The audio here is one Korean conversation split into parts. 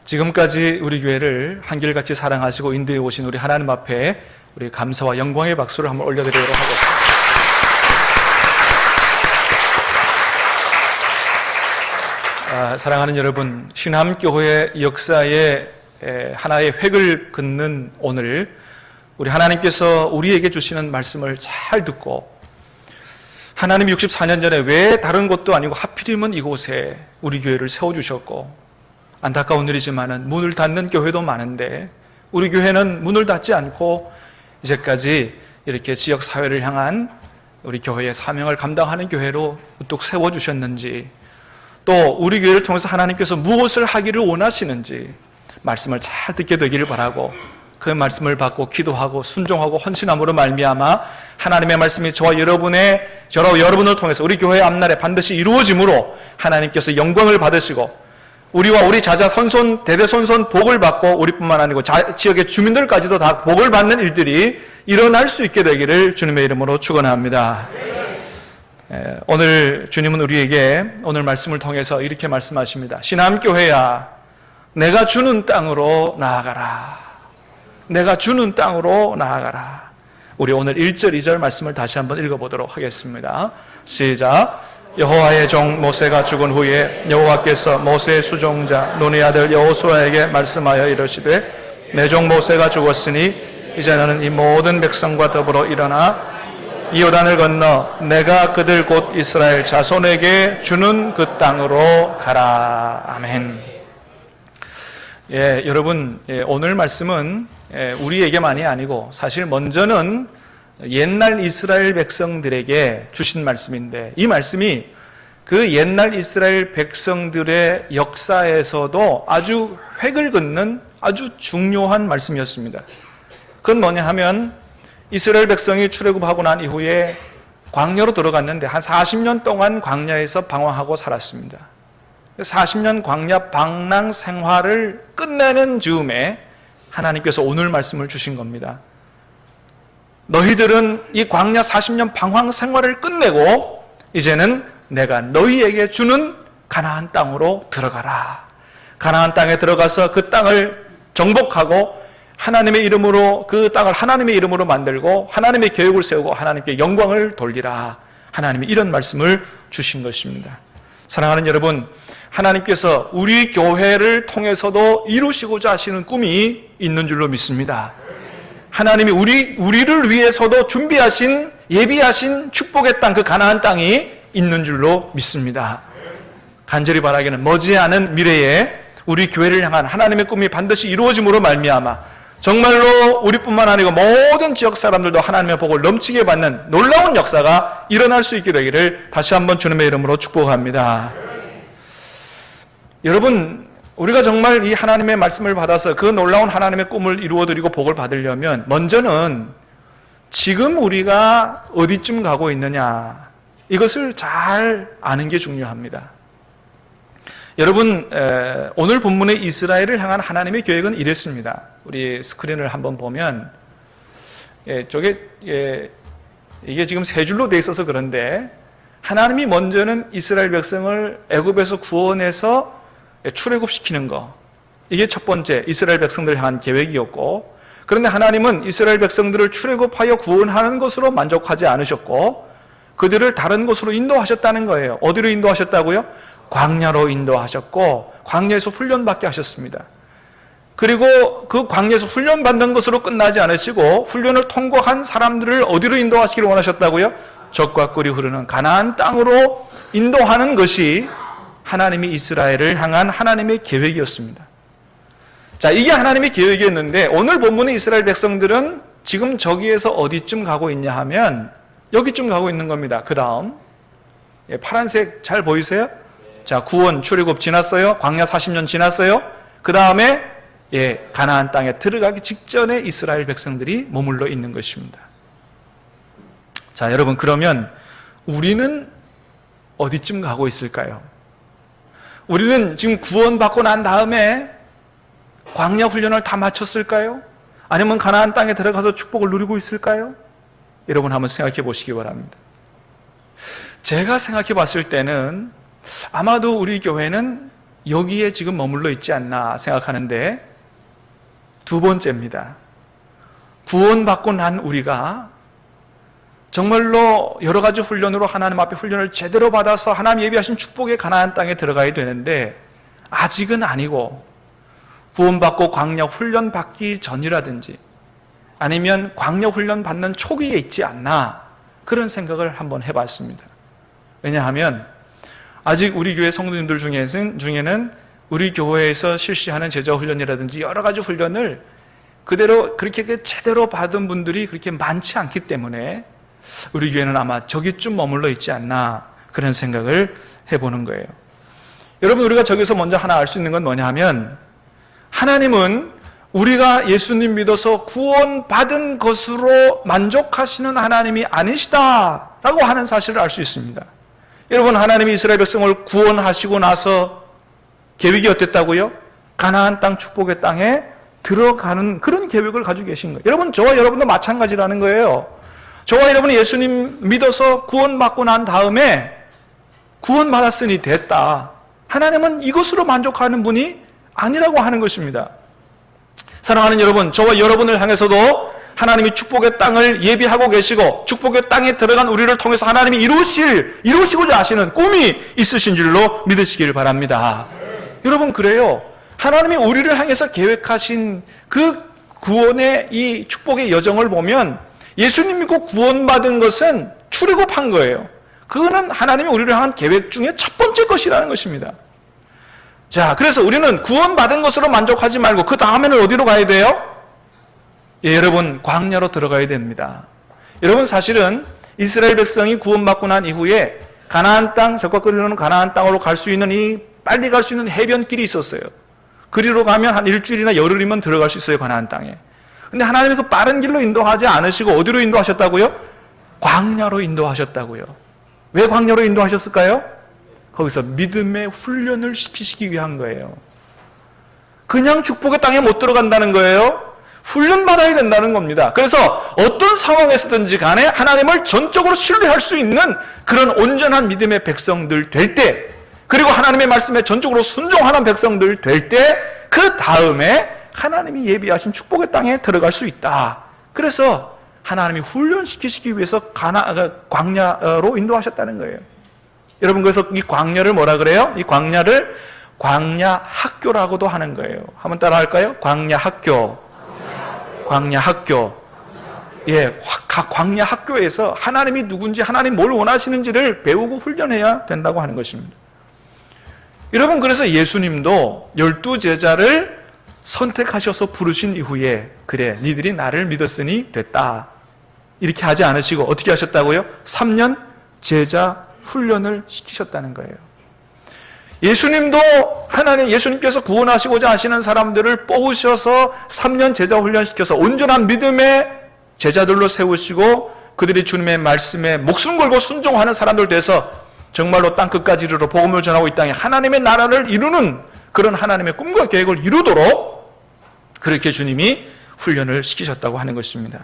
지금까지 우리 교회를 한결같이 사랑하시고 인도해 오신 우리 하나님 앞에 우리 감사와 영광의 박수를 한번 올려드리도록 하겠습니다. 사랑하는 여러분, 신함교회 역사의 하나의 획을 긋는 오늘, 우리 하나님께서 우리에게 주시는 말씀을 잘 듣고 하나님이 64년 전에 왜 다른 곳도 아니고 하필이면 이곳에 우리 교회를 세워주셨고, 안타까운 일이지만 문을 닫는 교회도 많은데 우리 교회는 문을 닫지 않고 이제까지 이렇게 지역사회를 향한 우리 교회의 사명을 감당하는 교회로 우뚝 세워주셨는지, 또 우리 교회를 통해서 하나님께서 무엇을 하기를 원하시는지 말씀을 잘 듣게 되기를 바라고, 그 말씀을 받고 기도하고 순종하고 헌신함으로 말미암아 하나님의 말씀이 저와 여러분을 통해서 우리 교회의 앞날에 반드시 이루어짐으로 하나님께서 영광을 받으시고 우리와 우리 자자 선손 대대손손 복을 받고 우리뿐만 아니고 지역의 주민들까지도 다 복을 받는 일들이 일어날 수 있게 되기를 주님의 이름으로 축원합니다. 오늘 주님은 우리에게 오늘 말씀을 통해서 이렇게 말씀하십니다. 신함교회야, 내가 주는 땅으로 나아가라. 내가 주는 땅으로 나아가라. 우리 오늘 1절 2절 말씀을 다시 한번 읽어보도록 하겠습니다. 시작. 여호와의 종 모세가 죽은 후에 여호와께서 모세의 수종자 눈의 아들 여호수아에게 말씀하여 이르시되, 내 종 모세가 죽었으니 이제 너는 이 모든 백성과 더불어 일어나 이 요단을 건너 내가 그들 곧 이스라엘 자손에게 주는 그 땅으로 가라. 아멘. 여러분, 오늘 말씀은 우리에게만이 아니고 사실 먼저는 옛날 이스라엘 백성들에게 주신 말씀인데, 이 말씀이 그 옛날 이스라엘 백성들의 역사에서도 아주 획을 긋는 아주 중요한 말씀이었습니다. 그건 뭐냐 하면, 이스라엘 백성이 출애굽하고 난 이후에 광야로 들어갔는데 한 40년 동안 광야에서 방황하고 살았습니다. 40년 광야 방랑 생활을 끝내는 즈음에 하나님께서 오늘 말씀을 주신 겁니다. 너희들은 이 광야 40년 방황 생활을 끝내고 이제는 내가 너희에게 주는 가나안 땅으로 들어가라. 가나안 땅에 들어가서 그 땅을 정복하고 하나님의 이름으로 그 땅을 하나님의 이름으로 만들고 하나님의 계획을 세우고 하나님께 영광을 돌리라. 하나님이 이런 말씀을 주신 것입니다. 사랑하는 여러분, 하나님께서 우리 교회를 통해서도 이루시고자 하시는 꿈이 있는 줄로 믿습니다. 하나님이 우리를 위해서도 준비하신 예비하신 축복의 땅, 그 가나안 땅이 있는 줄로 믿습니다. 간절히 바라기는 머지않은 미래에 우리 교회를 향한 하나님의 꿈이 반드시 이루어짐으로 말미암아 정말로 우리뿐만 아니고 모든 지역 사람들도 하나님의 복을 넘치게 받는 놀라운 역사가 일어날 수 있게 되기를 다시 한번 주님의 이름으로 축복합니다. 여러분, 우리가 정말 이 하나님의 말씀을 받아서 그 놀라운 하나님의 꿈을 이루어드리고 복을 받으려면 먼저는 지금 우리가 어디쯤 가고 있느냐, 이것을 잘 아는 게 중요합니다. 여러분, 오늘 본문의 이스라엘을 향한 하나님의 계획은 이랬습니다. 우리 스크린을 한번 보면 이게 지금 세 줄로 돼 있어서 그런데, 하나님이 먼저는 이스라엘 백성을 애굽에서 구원해서 출애굽시키는 거, 이게 첫 번째 이스라엘 백성들을 향한 계획이었고, 그런데 하나님은 이스라엘 백성들을 출애굽하여 구원하는 것으로 만족하지 않으셨고 그들을 다른 곳으로 인도하셨다는 거예요. 어디로 인도하셨다고요? 광야로 인도하셨고 광야에서 훈련받게 하셨습니다. 그리고 그 광야에서 훈련받는 것으로 끝나지 않으시고 훈련을 통과한 사람들을 어디로 인도하시기를 원하셨다고요? 젖과 꿀이 흐르는 가나안 땅으로 인도하는 것이 하나님이 이스라엘을 향한 하나님의 계획이었습니다. 자, 이게 하나님의 계획이었는데 오늘 본문의 이스라엘 백성들은 지금 저기에서 어디쯤 가고 있냐 하면 여기쯤 가고 있는 겁니다. 그 다음 파란색 잘 보이세요? 자, 구원 출애굽 지났어요. 광야 40년 지났어요. 그 다음에 가나안 땅에 들어가기 직전에 이스라엘 백성들이 머물러 있는 것입니다. 자, 여러분, 그러면 우리는 어디쯤 가고 있을까요? 우리는 지금 구원받고 난 다음에 광야 훈련을 다 마쳤을까요? 아니면 가나안 땅에 들어가서 축복을 누리고 있을까요? 여러분 한번 생각해 보시기 바랍니다. 제가 생각해 봤을 때는 아마도 우리 교회는 여기에 지금 머물러 있지 않나 생각하는데, 두 번째입니다. 구원받고 난 우리가 정말로 여러 가지 훈련으로 하나님 앞에 훈련을 제대로 받아서 하나님 예비하신 축복의 가나안 땅에 들어가야 되는데, 아직은 아니고 구원받고 광야 훈련 받기 전이라든지 아니면 광야 훈련 받는 초기에 있지 않나, 그런 생각을 한번 해봤습니다. 왜냐하면 아직 우리 교회 성도님들 중에는 우리 교회에서 실시하는 제자 훈련이라든지 여러 가지 훈련을 그대로 그렇게 제대로 받은 분들이 그렇게 많지 않기 때문에 우리 교회는 아마 저기쯤 머물러 있지 않나, 그런 생각을 해보는 거예요. 여러분, 우리가 저기서 먼저 하나 알 수 있는 건 뭐냐 하면, 하나님은 우리가 예수님 믿어서 구원받은 것으로 만족하시는 하나님이 아니시다라고 하는 사실을 알 수 있습니다. 여러분, 하나님이 이스라엘 백성을 구원하시고 나서 계획이 어땠다고요? 가나안 땅, 축복의 땅에 들어가는 그런 계획을 가지고 계신 거예요. 여러분, 저와 여러분도 마찬가지라는 거예요. 저와 여러분이 예수님 믿어서 구원받고 난 다음에 구원받았으니 됐다, 하나님은 이것으로 만족하는 분이 아니라고 하는 것입니다. 사랑하는 여러분, 저와 여러분을 향해서도 하나님이 축복의 땅을 예비하고 계시고 축복의 땅에 들어간 우리를 통해서 하나님이 이루시고자 하시는 꿈이 있으신 줄로 믿으시길 바랍니다. 여러분, 그래요. 하나님이 우리를 향해서 계획하신 그 구원의 이 축복의 여정을 보면 예수님 믿고 구원받은 것은 출애굽한 거예요. 그거는 하나님이 우리를 향한 계획 중에 첫 번째 것이라는 것입니다. 자, 그래서 우리는 구원받은 것으로 만족하지 말고 그 다음에는 어디로 가야 돼요? 여러분, 광야로 들어가야 됩니다. 여러분, 사실은 이스라엘 백성이 구원받고 난 이후에 가나안 땅, 적과 끓이는 가나안 땅으로 갈 수 있는 빨리 갈 수 있는 해변길이 있었어요. 그리로 가면 한 일주일이나 열흘이면 들어갈 수 있어요, 가나안 땅에. 근데 하나님이 그 빠른 길로 인도하지 않으시고 어디로 인도하셨다고요? 광야로 인도하셨다고요. 왜 광야로 인도하셨을까요? 거기서 믿음의 훈련을 시키시기 위한 거예요. 그냥 축복의 땅에 못 들어간다는 거예요. 훈련받아야 된다는 겁니다. 그래서 어떤 상황에서든지 간에 하나님을 전적으로 신뢰할 수 있는 그런 온전한 믿음의 백성들 될 때, 그리고 하나님의 말씀에 전적으로 순종하는 백성들 될 때, 그 다음에 하나님이 예비하신 축복의 땅에 들어갈 수 있다. 그래서 하나님이 훈련시키시기 위해서 광야로 인도하셨다는 거예요. 여러분, 그래서 이 광야를 뭐라 그래요? 이 광야를 광야 학교라고도 하는 거예요. 한번 따라 할까요? 광야 학교. 광야 학교. 예, 각 광야 학교에서 하나님이 누군지, 하나님 뭘 원하시는지를 배우고 훈련해야 된다고 하는 것입니다. 여러분, 그래서 예수님도 12제자를 선택하셔서 부르신 이후에, 그래, 니들이 나를 믿었으니 됐다, 이렇게 하지 않으시고 어떻게 하셨다고요? 3년 제자 훈련을 시키셨다는 거예요. 예수님께서 구원하시고자 하시는 사람들을 뽑으셔서 3년 제자 훈련시켜서 온전한 믿음의 제자들로 세우시고 그들이 주님의 말씀에 목숨 걸고 순종하는 사람들 돼서 정말로 땅 끝까지 이르러 복음을 전하고 이 땅에 하나님의 나라를 이루는 그런 하나님의 꿈과 계획을 이루도록 그렇게 주님이 훈련을 시키셨다고 하는 것입니다.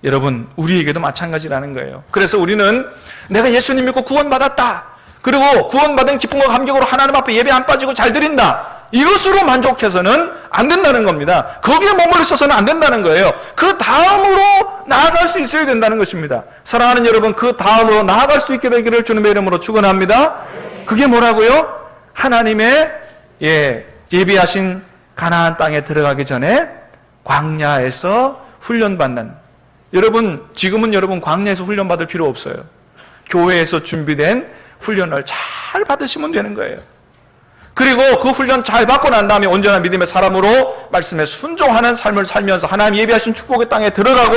여러분, 우리에게도 마찬가지라는 거예요. 그래서 우리는 내가 예수님 믿고 구원받았다, 그리고 구원받은 기쁨과 감격으로 하나님 앞에 예배 안 빠지고 잘 드린다, 이것으로 만족해서는 안 된다는 겁니다. 거기에 머물러 있어서는 안 된다는 거예요. 그 다음으로 나아갈 수 있어야 된다는 것입니다. 사랑하는 여러분, 그 다음으로 나아갈 수 있게 되기를 주님의 이름으로 축원합니다. 그게 뭐라고요? 하나님의 예비하신 가나안 땅에 들어가기 전에 광야에서 훈련받는, 여러분, 지금은 여러분 광야에서 훈련받을 필요 없어요. 교회에서 준비된 훈련을 잘 받으시면 되는 거예요. 그리고 그 훈련 잘 받고 난 다음에 온전한 믿음의 사람으로 말씀에 순종하는 삶을 살면서 하나님 예비하신 축복의 땅에 들어가고,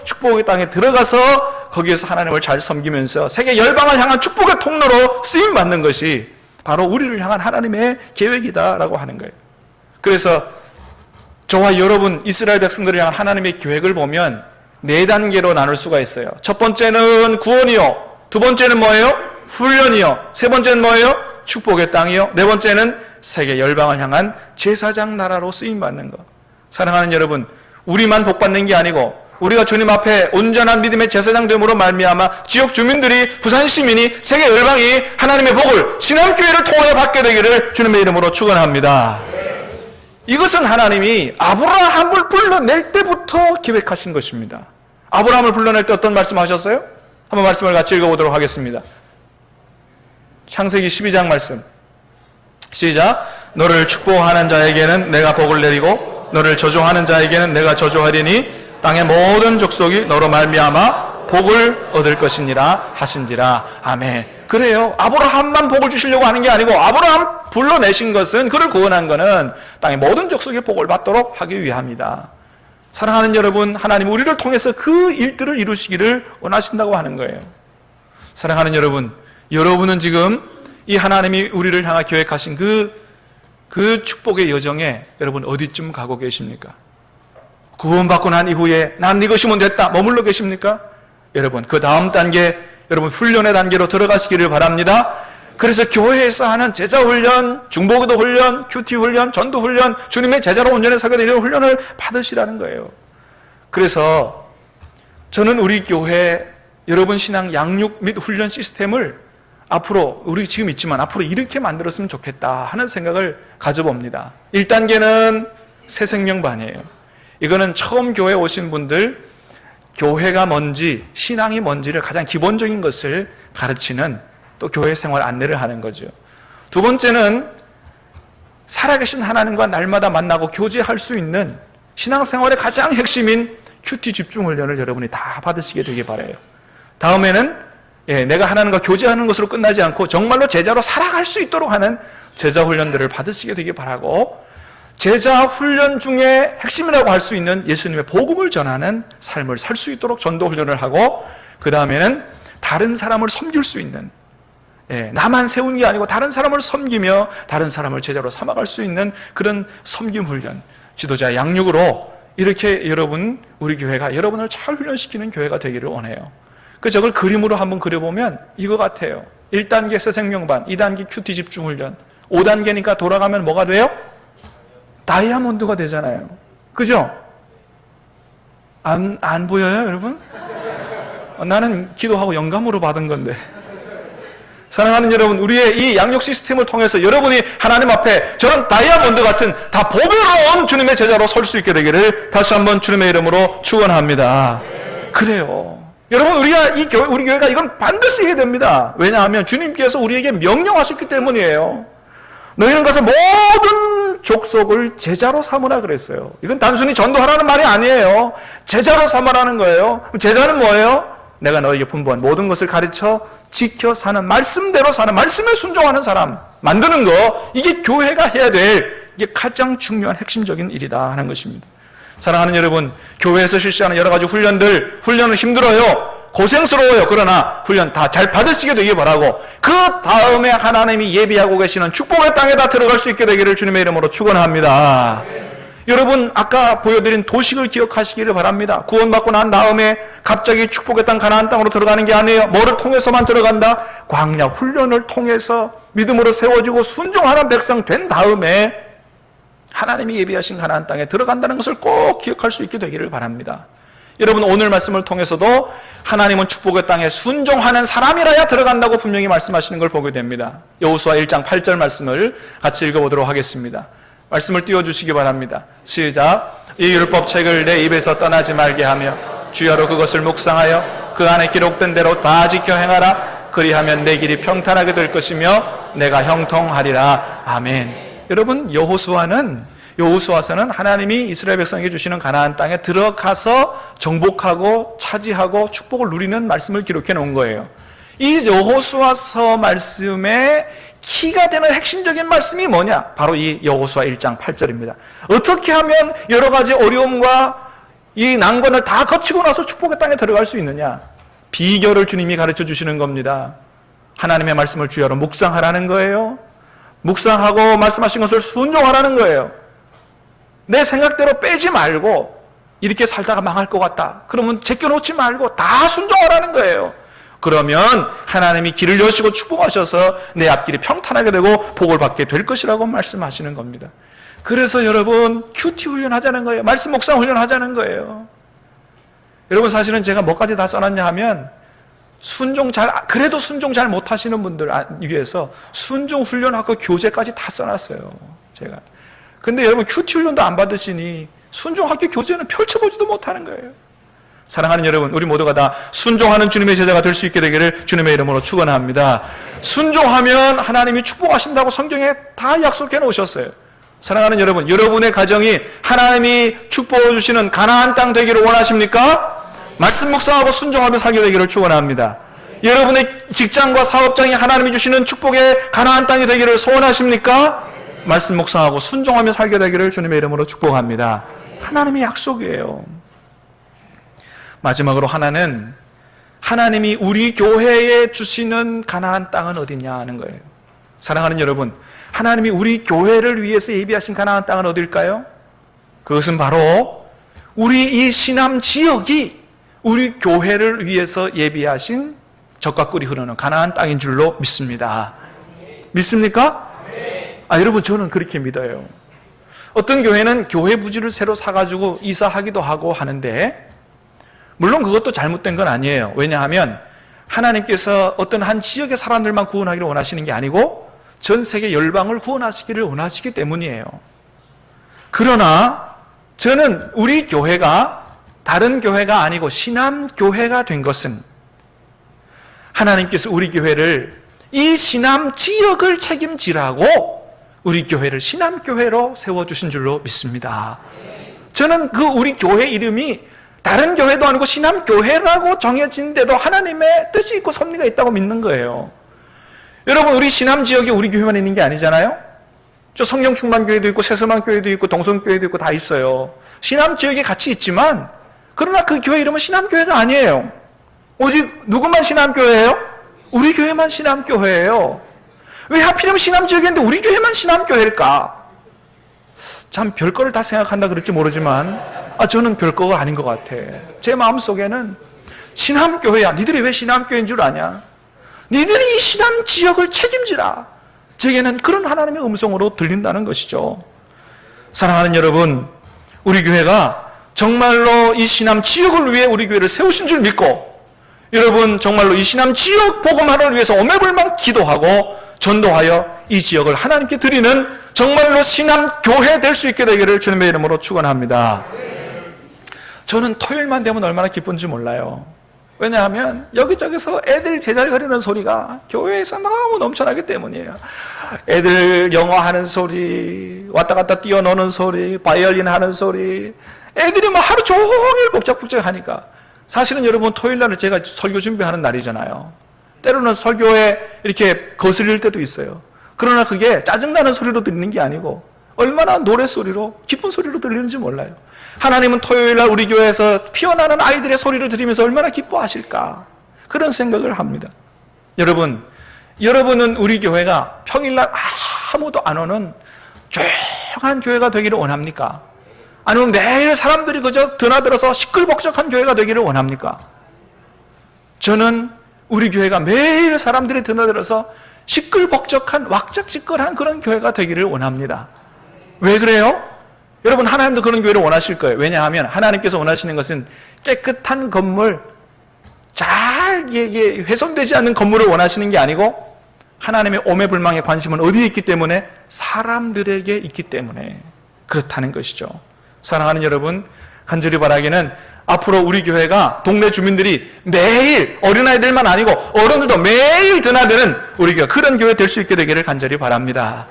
축복의 땅에 들어가서 거기에서 하나님을 잘 섬기면서 세계 열방을 향한 축복의 통로로 쓰임받는 것이 바로 우리를 향한 하나님의 계획이다라고 하는 거예요. 그래서 저와 여러분 이스라엘 백성들을 향한 하나님의 계획을 보면 4단계로 나눌 수가 있어요. 첫 번째는 구원이요, 두 번째는 뭐예요? 훈련이요, 세 번째는 뭐예요? 축복의 땅이요, 네 번째는 세계 열방을 향한 제사장 나라로 쓰임받는 것. 사랑하는 여러분, 우리만 복받는 게 아니고 우리가 주님 앞에 온전한 믿음의 제사장 됨으로 말미암아 지역 주민들이, 부산 시민이, 세계 열방이 하나님의 복을 신앙교회를 통하여 받게 되기를 주님의 이름으로 축원합니다. 이것은 하나님이 아브라함을 불러낼 때부터 계획하신 것입니다. 아브라함을 불러낼 때 어떤 말씀하셨어요? 한번 말씀을 같이 읽어보도록 하겠습니다. 창세기 12장 말씀 시작. 너를 축복하는 자에게는 내가 복을 내리고 너를 저주하는 자에게는 내가 저주하리니 땅의 모든 족속이 너로 말미암아 복을 얻을 것이니라 하신지라. 아멘. 그래요. 아브라함만 복을 주시려고 하는 게 아니고 아브라함 불러내신 것은, 그를 구원한 것은 땅의 모든 족속이 복을 받도록 하기 위함이다. 사랑하는 여러분, 하나님 우리를 통해서 그 일들을 이루시기를 원하신다고 하는 거예요. 사랑하는 여러분, 여러분은 지금 이 하나님이 우리를 향해 계획하신 그 축복의 여정에 여러분 어디쯤 가고 계십니까? 구원받고 난 이후에 난 이것이면 됐다 머물러 계십니까? 여러분 그 다음 단계, 여러분 훈련의 단계로 들어가시기를 바랍니다. 그래서 교회에서 하는 제자훈련, 중보기도 훈련, 큐티 훈련, 전도 훈련, 주님의 제자로 온전히 서게 되는 훈련을 받으시라는 거예요. 그래서 저는 우리 교회 여러분 신앙 양육 및 훈련 시스템을 앞으로, 우리 지금 있지만 앞으로 이렇게 만들었으면 좋겠다 하는 생각을 가져봅니다. 1단계는 새생명반이에요. 이거는 처음 교회 오신 분들, 교회가 뭔지, 신앙이 뭔지를 가장 기본적인 것을 가르치는 또 교회 생활 안내를 하는 거죠. 두 번째는 살아계신 하나님과 날마다 만나고 교제할 수 있는 신앙생활의 가장 핵심인 큐티 집중훈련을 여러분이 다 받으시게 되길 바라요. 다음에는 내가 하나님과 교제하는 것으로 끝나지 않고 정말로 제자로 살아갈 수 있도록 하는 제자훈련들을 받으시게 되길 바라고, 제자훈련 중에 핵심이라고 할 수 있는 예수님의 복음을 전하는 삶을 살 수 있도록 전도훈련을 하고, 그 다음에는 다른 사람을 섬길 수 있는, 나만 세운 게 아니고 다른 사람을 섬기며 다른 사람을 제자로 삼아갈 수 있는 그런 섬김훈련, 지도자 양육으로 이렇게 여러분, 우리 교회가 여러분을 잘 훈련시키는 교회가 되기를 원해요. 저걸 그림으로 한번 그려보면 이거 같아요. 1단계 새생명반, 2단계 큐티 집중훈련, 5단계니까 돌아가면 뭐가 돼요? 다이아몬드가 되잖아요. 그죠? 안 보여요, 여러분? 나는 기도하고 영감으로 받은 건데. 사랑하는 여러분, 우리의 이 양육 시스템을 통해서 여러분이 하나님 앞에 저런 다이아몬드 같은 다 보배로운 주님의 제자로 설 수 있게 되기를 다시 한번 주님의 이름으로 축원합니다. 그래요. 여러분, 우리 교회가 이건 반드시 해야 됩니다. 왜냐하면 주님께서 우리에게 명령하셨기 때문이에요. 너희는 가서 모든 족속을 제자로 삼으라 그랬어요. 이건 단순히 전도하라는 말이 아니에요. 제자로 삼으라는 거예요. 제자는 뭐예요? 내가 너에게 분부한 모든 것을 가르쳐 지켜 사는, 말씀대로 사는, 말씀에 순종하는 사람 만드는 거, 이게 교회가 해야 될, 이게 가장 중요한 핵심적인 일이다 하는 것입니다. 사랑하는 여러분, 교회에서 실시하는 여러 가지 훈련은 힘들어요. 고생스러워요. 그러나 훈련 다 잘 받으시게 되길 바라고, 그 다음에 하나님이 예비하고 계시는 축복의 땅에다 들어갈 수 있게 되기를 주님의 이름으로 축원합니다. 여러분, 아까 보여드린 도식을 기억하시기를 바랍니다. 구원받고 난 다음에 갑자기 축복의 땅 가나안 땅으로 들어가는 게 아니에요. 뭐를 통해서만 들어간다? 광야 훈련을 통해서 믿음으로 세워지고 순종하는 백성 된 다음에 하나님이 예비하신 가나안 땅에 들어간다는 것을 꼭 기억할 수 있게 되기를 바랍니다. 여러분, 오늘 말씀을 통해서도 하나님은 축복의 땅에 순종하는 사람이라야 들어간다고 분명히 말씀하시는 걸 보게 됩니다. 여호수아 1장 8절 말씀을 같이 읽어보도록 하겠습니다. 말씀을 띄워주시기 바랍니다. 시작. 이 율법책을 내 입에서 떠나지 말게 하며 주야로 그것을 묵상하여 그 안에 기록된 대로 다 지켜 행하라. 그리하면 내 길이 평탄하게 될 것이며 내가 형통하리라. 아멘. 여러분, 여호수아서는 하나님이 이스라엘 백성에게 주시는 가나안 땅에 들어가서 정복하고 차지하고 축복을 누리는 말씀을 기록해 놓은 거예요. 이 여호수아서 말씀의 키가 되는 핵심적인 말씀이 뭐냐? 바로 이 여호수아 1장 8절입니다. 어떻게 하면 여러 가지 어려움과 이 난관을 다 거치고 나서 축복의 땅에 들어갈 수 있느냐? 비결을 주님이 가르쳐 주시는 겁니다. 하나님의 말씀을 주야로 묵상하라는 거예요. 묵상하고 말씀하신 것을 순종하라는 거예요. 내 생각대로 빼지 말고, 이렇게 살다가 망할 것 같다 그러면 제껴놓지 말고 다 순종하라는 거예요. 그러면 하나님이 길을 여시고 축복하셔서 내 앞길이 평탄하게 되고 복을 받게 될 것이라고 말씀하시는 겁니다. 그래서 여러분, 큐티 훈련하자는 거예요. 말씀 묵상 훈련하자는 거예요. 여러분 사실은 제가 뭐까지 다 써놨냐 하면 그래도 순종 잘 못하시는 분들 위해서 순종 훈련하고 교재까지 다 써놨어요. 제가. 근데 여러분 큐티 훈련도 안 받으시니 순종학교 교재는 펼쳐보지도 못하는 거예요. 사랑하는 여러분, 우리 모두가 다 순종하는 주님의 제자가 될 수 있게 되기를 주님의 이름으로 축원합니다. 순종하면 하나님이 축복하신다고 성경에 다 약속해 놓으셨어요. 사랑하는 여러분, 여러분의 가정이 하나님이 축복해 주시는 가나안 땅 되기를 원하십니까? 말씀 묵상하고 순종하며 살게 되기를 축원합니다. 여러분의 직장과 사업장이 하나님이 주시는 축복의 가나안 땅이 되기를 소원하십니까? 말씀 묵상하고 순종하며 살게 되기를 주님의 이름으로 축복합니다. 하나님의 약속이에요. 마지막으로 하나님이 우리 교회에 주시는 가나안 땅은 어디냐 하는 거예요. 사랑하는 여러분, 하나님이 우리 교회를 위해서 예비하신 가나안 땅은 어딜까요? 그것은 바로 우리 이 시남 지역이 우리 교회를 위해서 예비하신 젖과 꿀이 흐르는 가나안 땅인 줄로 믿습니다. 믿습니까? 여러분, 저는 그렇게 믿어요. 어떤 교회는 교회 부지를 새로 사가지고 이사하기도 하고 하는데, 물론 그것도 잘못된 건 아니에요. 왜냐하면 하나님께서 어떤 한 지역의 사람들만 구원하기를 원하시는 게 아니고 전 세계 열방을 구원하시기를 원하시기 때문이에요. 그러나 저는 우리 교회가 다른 교회가 아니고 시남교회가 된 것은 하나님께서 우리 교회를 이 시남 지역을 책임지라고 우리 교회를 시남교회로 세워주신 줄로 믿습니다. 저는 우리 교회 이름이 다른 교회도 아니고 시남교회라고 정해진데도 하나님의 뜻이 있고 섭리가 있다고 믿는 거예요. 여러분, 우리 시남지역이 우리 교회만 있는 게 아니잖아요. 저 성령충만교회도 있고 새소만교회도 있고 동성교회도 있고 다 있어요. 시남지역이 같이 있지만 그러나 그 교회 이름은 시남교회가 아니에요. 오직 누구만 시남교회예요? 우리 교회만 시남교회예요. 왜 하필이면 시남지역인데 우리 교회만 시남교회일까? 참 별거를 다 생각한다 그럴지 모르지만 저는 별거가 아닌 것 같아. 제 마음속에는 시남교회야. 니들이 왜 시남교회인 줄 아냐? 니들이 이 시남 지역을 책임지라. 제게는 그런 하나님의 음성으로 들린다는 것이죠. 사랑하는 여러분, 우리 교회가 정말로 이 시남 지역을 위해 우리 교회를 세우신 줄 믿고, 여러분 정말로 이 시남 지역 복음화를 위해서 오매불망 기도하고 전도하여 이 지역을 하나님께 드리는 정말로 시남교회 될 수 있게 되기를 주님의 이름으로 축원합니다. 저는 토요일만 되면 얼마나 기쁜지 몰라요. 왜냐하면 여기저기서 애들 제잘거리는 소리가 교회에서 너무 넘쳐나기 때문이에요. 애들 영어 하는 소리, 왔다 갔다 뛰어노는 소리, 바이올린 하는 소리, 애들이 뭐 하루 종일 복작복작 하니까. 사실은 여러분, 토요일날은 제가 설교 준비하는 날이잖아요. 때로는 설교에 이렇게 거슬릴 때도 있어요. 그러나 그게 짜증나는 소리로 들리는 게 아니고 얼마나 노랫소리로 기쁜 소리로 들리는지 몰라요. 하나님은 토요일날 우리 교회에서 피어나는 아이들의 소리를 들으면서 얼마나 기뻐하실까, 그런 생각을 합니다. 여러분은 우리 교회가 평일날 아무도 안 오는 조용한 교회가 되기를 원합니까? 아니면 매일 사람들이 그저 드나들어서 시끌벅적한 교회가 되기를 원합니까? 저는 우리 교회가 매일 사람들이 드나들어서 시끌벅적한 왁작지껄한 그런 교회가 되기를 원합니다. 왜 그래요? 여러분, 하나님도 그런 교회를 원하실 거예요. 왜냐하면 하나님께서 원하시는 것은 깨끗한 건물, 잘 훼손되지 않는 건물을 원하시는 게 아니고 하나님의 오매불망의 관심은 어디에 있기 때문에? 사람들에게 있기 때문에 그렇다는 것이죠. 사랑하는 여러분, 간절히 바라기는 앞으로 우리 교회가 동네 주민들이 매일, 어린아이들만 아니고 어른들도 매일 드나드는 우리 교회, 그런 교회 될 수 있게 되기를 간절히 바랍니다.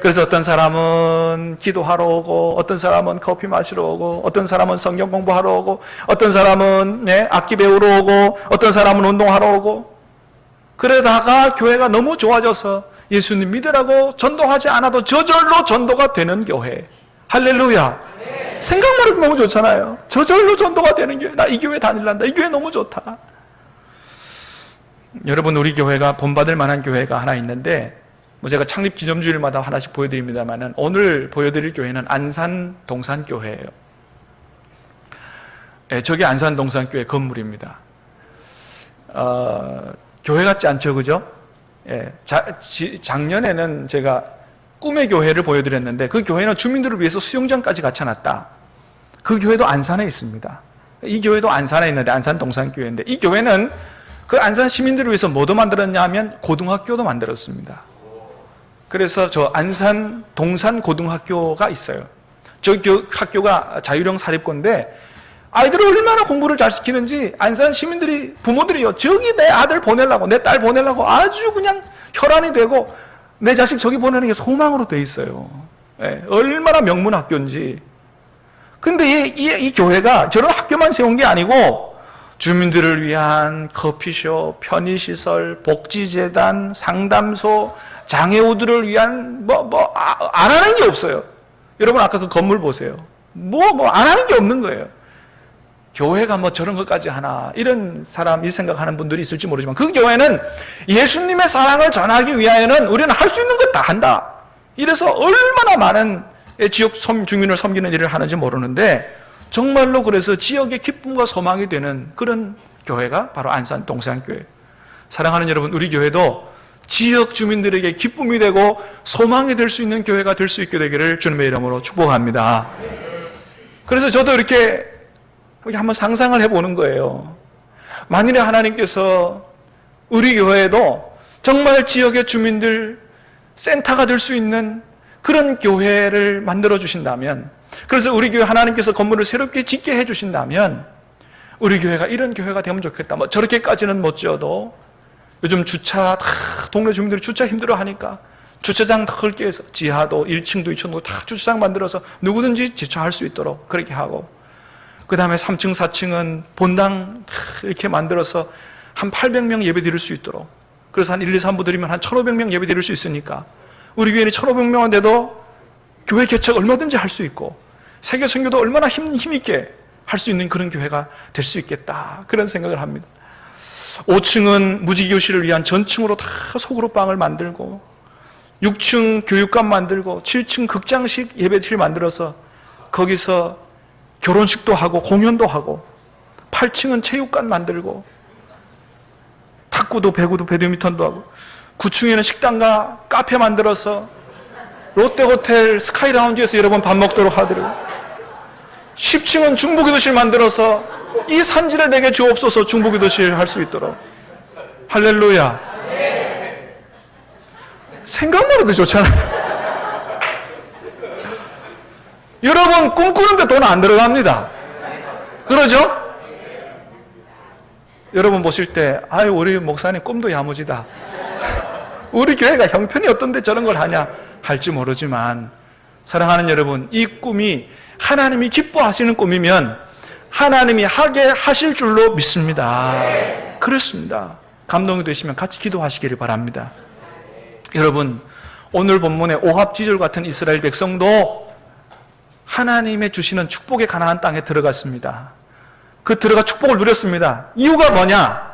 그래서 어떤 사람은 기도하러 오고, 어떤 사람은 커피 마시러 오고, 어떤 사람은 성경 공부하러 오고, 어떤 사람은 악기 배우러 오고, 어떤 사람은 운동하러 오고, 그러다가 교회가 너무 좋아져서 예수님 믿으라고 전도하지 않아도 저절로 전도가 되는 교회. 할렐루야. 생각만 해도 너무 좋잖아요. 저절로 전도가 되는 교회. 나 이 교회 다닐란다. 이 교회 너무 좋다. 여러분, 우리 교회가 본받을 만한 교회가 하나 있는데, 제가 창립 기념주일마다 하나씩 보여드립니다만 오늘 보여드릴 교회는 안산 동산교회예요. 저게 안산 동산교회 건물입니다. 교회 같지 않죠, 그죠? 작년에는 제가 꿈의 교회를 보여드렸는데 그 교회는 주민들을 위해서 수영장까지 갖춰놨다. 그 교회도 안산에 있습니다. 이 교회도 안산에 있는데 안산 동산교회인데 이 교회는 그 안산 시민들을 위해서 뭐도 만들었냐 하면 고등학교도 만들었습니다. 그래서 저 안산 동산 고등학교가 있어요. 저 학교가 자율형 사립고인데 아이들을 얼마나 공부를 잘 시키는지 안산 시민들이 부모들이요 저기 내 아들 보내려고 내 딸 보내려고 아주 그냥 혈안이 되고 내 자식 저기 보내는 게 소망으로 돼 있어요. 네, 얼마나 명문 학교인지. 근데 이 교회가 저런 학교만 세운 게 아니고 주민들을 위한 커피숍, 편의시설, 복지재단, 상담소, 장애우들을 위한 안 하는 게 없어요. 여러분 아까 그 건물 보세요. 안 하는 게 없는 거예요. 교회가 저런 것까지 하나 이런 사람 이 생각하는 분들이 있을지 모르지만 그 교회는 예수님의 사랑을 전하기 위하여는 우리는 할 수 있는 것 다 한다. 이래서 얼마나 많은 지역 주민을 섬기는 일을 하는지 모르는데 정말로 그래서 지역의 기쁨과 소망이 되는 그런 교회가 바로 안산 동산교회. 사랑하는 여러분, 우리 교회도 지역 주민들에게 기쁨이 되고 소망이 될 수 있는 교회가 될 수 있게 되기를 주님의 이름으로 축복합니다. 그래서 저도 이렇게 한번 상상을 해보는 거예요. 만일에 하나님께서 우리 교회에도 정말 지역의 주민들 센터가 될 수 있는 그런 교회를 만들어 주신다면, 그래서 우리 교회 하나님께서 건물을 새롭게 짓게 해 주신다면 우리 교회가 이런 교회가 되면 좋겠다. 저렇게까지는 못 지어도 요즘 주차 동네 주민들이 주차 힘들어 하니까 주차장 더 넓게 해서 지하도 1층도 2층도 다 주차장 만들어서 누구든지 주차할 수 있도록 그렇게 하고, 그 다음에 3층 4층은 본당 이렇게 만들어서 한 800명 예배 드릴 수 있도록, 그래서 한 1, 2, 3부 드리면 한 1500명 예배 드릴 수 있으니까 우리 교회는 1500명인데도 교회 개척 얼마든지 할 수 있고 세계 선교도 얼마나 힘있게 할 수 있는 그런 교회가 될 수 있겠다, 그런 생각을 합니다. 5층은 무지교실을 위한 전층으로 다 소그룹방을 만들고 6층 교육관 만들고 7층 극장식 예배실 만들어서 거기서 결혼식도 하고 공연도 하고 8층은 체육관 만들고 탁구도 배구도 배드민턴도 하고 9층에는 식당과 카페 만들어서 롯데호텔 스카이라운지에서 여러분 밥 먹도록 하더라고요. 10층은 중보기도실 만들어서 이 산지를 내게 주옵소서 중보기도실 할 수 있도록. 할렐루야. 생각만 해도 좋잖아요. 여러분 꿈꾸는데 돈 안 들어갑니다. 그러죠? 여러분 보실 때 아유 우리 목사님 꿈도 야무지다, 우리 교회가 형편이 어떤데 저런 걸 하냐 할지 모르지만, 사랑하는 여러분, 이 꿈이 하나님이 기뻐하시는 꿈이면 하나님이 하게 하실 줄로 믿습니다. 그렇습니다. 감동이 되시면 같이 기도하시기를 바랍니다. 여러분, 오늘 본문의 오합지졸 같은 이스라엘 백성도 하나님의 주시는 축복의 가나안 땅에 들어갔습니다. 그 들어가 축복을 누렸습니다. 이유가 뭐냐?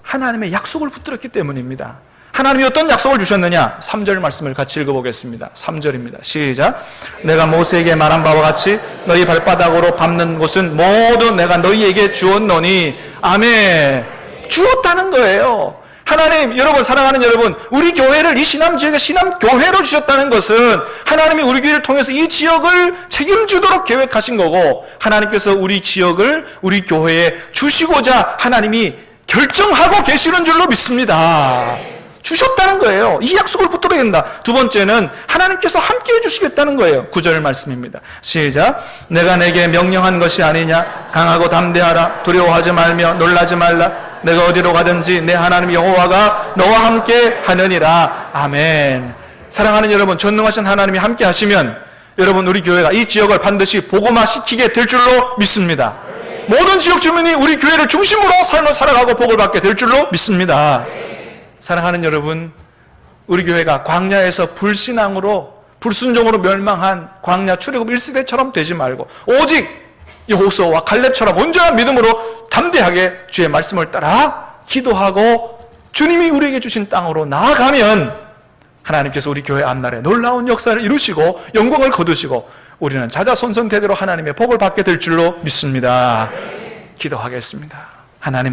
하나님의 약속을 붙들었기 때문입니다. 하나님이 어떤 약속을 주셨느냐? 3절 말씀을 같이 읽어보겠습니다. 3절입니다. 시작. 내가 모세에게 말한 바와 같이 너희 발바닥으로 밟는 곳은 모두 내가 너희에게 주었노니. 아멘. 주었다는 거예요. 하나님, 여러분, 사랑하는 여러분, 우리 교회를 이 신암 지역의 신암 교회로 주셨다는 것은 하나님이 우리 교회를 통해서 이 지역을 책임지도록 계획하신 거고, 하나님께서 우리 지역을 우리 교회에 주시고자 하나님이 결정하고 계시는 줄로 믿습니다. 주셨다는 거예요. 이 약속을 붙들어야 된다. 두 번째는 하나님께서 함께 해주시겠다는 거예요. 9절 말씀입니다. 시작. 내가 내게 명령한 것이 아니냐? 강하고 담대하라. 두려워하지 말며 놀라지 말라. 내가 어디로 가든지 내 하나님 여호와가 너와 함께 하느니라. 아멘. 사랑하는 여러분, 전능하신 하나님이 함께 하시면 여러분 우리 교회가 이 지역을 반드시 복음화시키게 될 줄로 믿습니다. 모든 지역 주민이 우리 교회를 중심으로 삶을 살아가고 복을 받게 될 줄로 믿습니다. 사랑하는 여러분, 우리 교회가 광야에서 불신앙으로 불순종으로 멸망한 광야 출애굽 1세대처럼 되지 말고 오직 여호수아와 갈렙처럼 온전한 믿음으로 담대하게 주의 말씀을 따라 기도하고 주님이 우리에게 주신 땅으로 나아가면 하나님께서 우리 교회 앞날에 놀라운 역사를 이루시고 영광을 거두시고 우리는 자자손손 대대로 하나님의 복을 받게 될 줄로 믿습니다. 기도하겠습니다. 하나님